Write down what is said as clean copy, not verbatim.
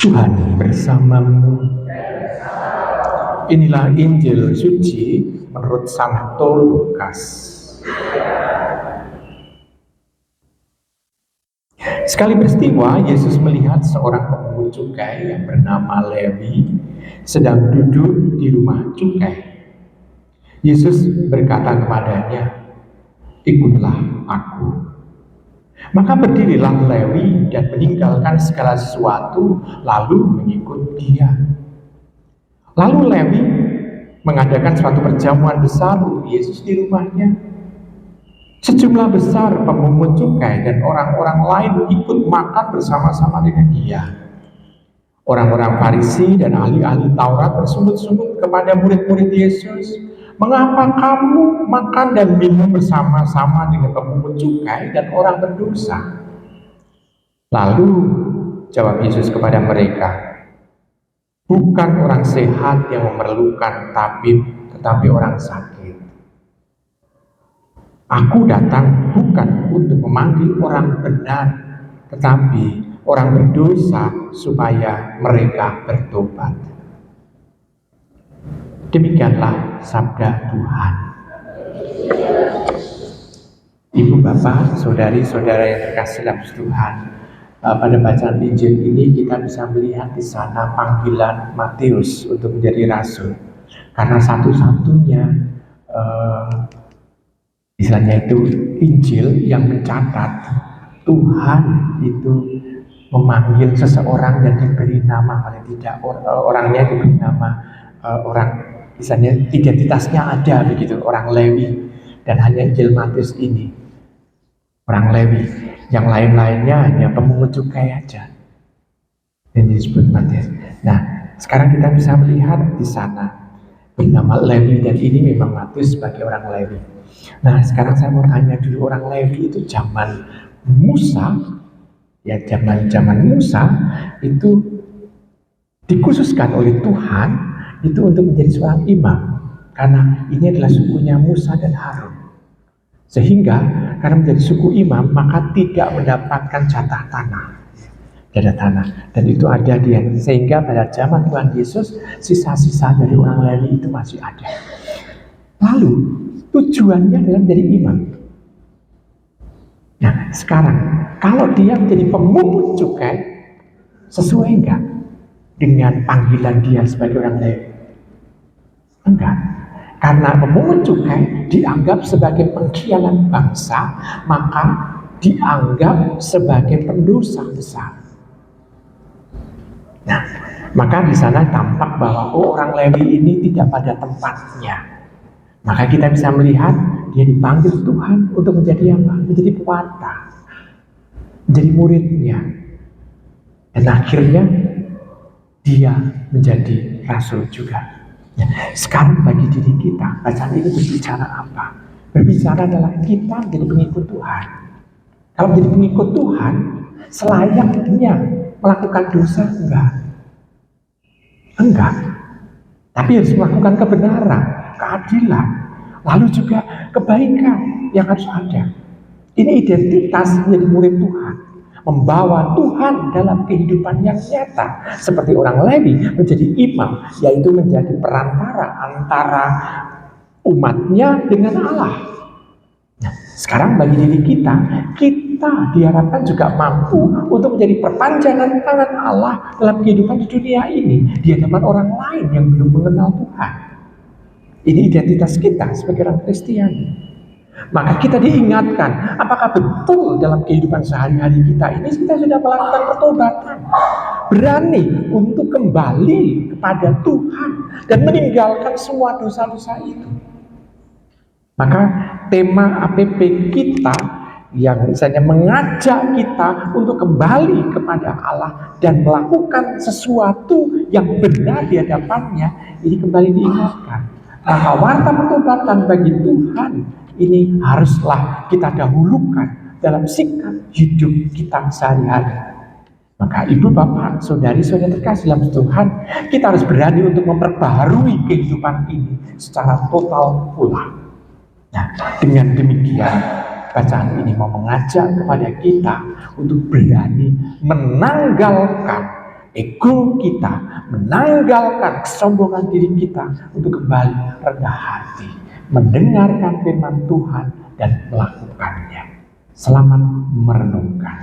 Tuhan bersamamu. Inilah Injil suci menurut Santo Lukas. Sekali peristiwa, Yesus melihat seorang pemungut cukai yang bernama Lewi sedang duduk di rumah cukai. Yesus berkata kepadanya, "Ikutlah aku." Maka berdirilah Lewi dan meninggalkan segala sesuatu, lalu mengikut dia. Lalu Lewi mengadakan suatu perjamuan besar untuk Yesus di rumahnya. Sejumlah besar pemungut cukai dan orang-orang lain ikut makan bersama-sama dengan dia. Orang-orang Farisi dan ahli-ahli Taurat bersungut-sungut kepada murid-murid Yesus, "Mengapa kamu makan dan minum bersama-sama dengan pemungut cukai dan orang berdosa?" Lalu jawab Yesus kepada mereka, "Bukan orang sehat yang memerlukan tabib, tetapi orang sakit. Aku datang bukan untuk memanggil orang benar, tetapi orang berdosa supaya mereka bertobat." Demikianlah sabda Tuhan. Ibu, bapak, saudari-saudara yang terkasih dalam Tuhan, pada bacaan Injil ini kita bisa melihat di sana panggilan Matius untuk menjadi rasul, karena satu-satunya istilahnya itu Injil yang mencatat Tuhan itu memanggil seseorang dan diberi nama, paling tidak orangnya diberi nama, orang misalnya identitasnya ada begitu, orang Lewi. Dan hanya Injil Matius ini orang Lewi, yang lain-lainnya hanya pemungut cukai aja yang disebut Matius. Nah, sekarang kita bisa melihat di sana bernama Lewi, dan ini memang Matius sebagai orang Lewi. Nah, sekarang saya mau tanya dulu, orang Lewi itu zaman Musa, ya zaman Musa itu dikhususkan oleh Tuhan itu untuk menjadi seorang imam, karena ini adalah sukunya Musa dan Harun. Sehingga karena menjadi suku imam, maka tidak mendapatkan jatah tanah. Dan itu ada di yang, sehingga pada zaman Tuhan Yesus sisa-sisa dari orang Lewi itu masih ada. Lalu tujuannya adalah menjadi imam. Nah, sekarang kalau dia menjadi pemungut cukai, sesuai enggak dengan panggilan dia sebagai orang Lewi? Enggak. Karena pemungut cukai dianggap sebagai pengkhianat bangsa, maka dianggap sebagai pendosa besar. Nah, maka di sana tampak bahwa orang Lewi ini tidak pada tempatnya. Maka kita bisa melihat dia dipanggil Tuhan untuk menjadi apa? Menjadi pewata, menjadi muridnya. Dan akhirnya dia menjadi rasul juga. Ya, sekarang bagi diri kita, bacaan ini berbicara apa? Berbicara adalah kita menjadi pengikut Tuhan. Kalau menjadi pengikut Tuhan, selayaknya melakukan dosa enggak. Tapi harus melakukan kebenaran, keadilan, lalu juga kebaikan yang harus ada. Ini identitas menjadi murid Tuhan, membawa Tuhan dalam kehidupan yang nyata, seperti orang Lewi menjadi imam, yaitu menjadi perantara antara umatnya dengan Allah. Nah, sekarang bagi diri kita diharapkan juga mampu untuk menjadi perpanjangan tangan Allah dalam kehidupan di dunia ini, di hadapan orang lain yang belum mengenal Tuhan. Ini identitas kita sebagai orang Kristiani. Maka kita diingatkan, apakah betul dalam kehidupan sehari-hari kita ini kita sudah melakukan pertobatan, berani untuk kembali kepada Tuhan dan meninggalkan semua dosa-dosa itu. Maka tema APP kita yang misalnya mengajak kita untuk kembali kepada Allah dan melakukan sesuatu yang benar di hadapannya, ini kembali diingatkan. Maka warta pertobatan bagi Tuhan ini haruslah kita dahulukan dalam sikap hidup kita sehari-hari. Maka ibu, bapak, saudari-saudari terkasih dalam Tuhan, kita harus berani untuk memperbaharui kehidupan ini secara total pula. Nah, dengan demikian bacaan ini mau mengajak kepada kita untuk berani menanggalkan ego kita, menanggalkan kesombongan diri kita untuk kembali rendah hati, mendengarkan firman Tuhan dan melakukannya. Selamat merenungkan.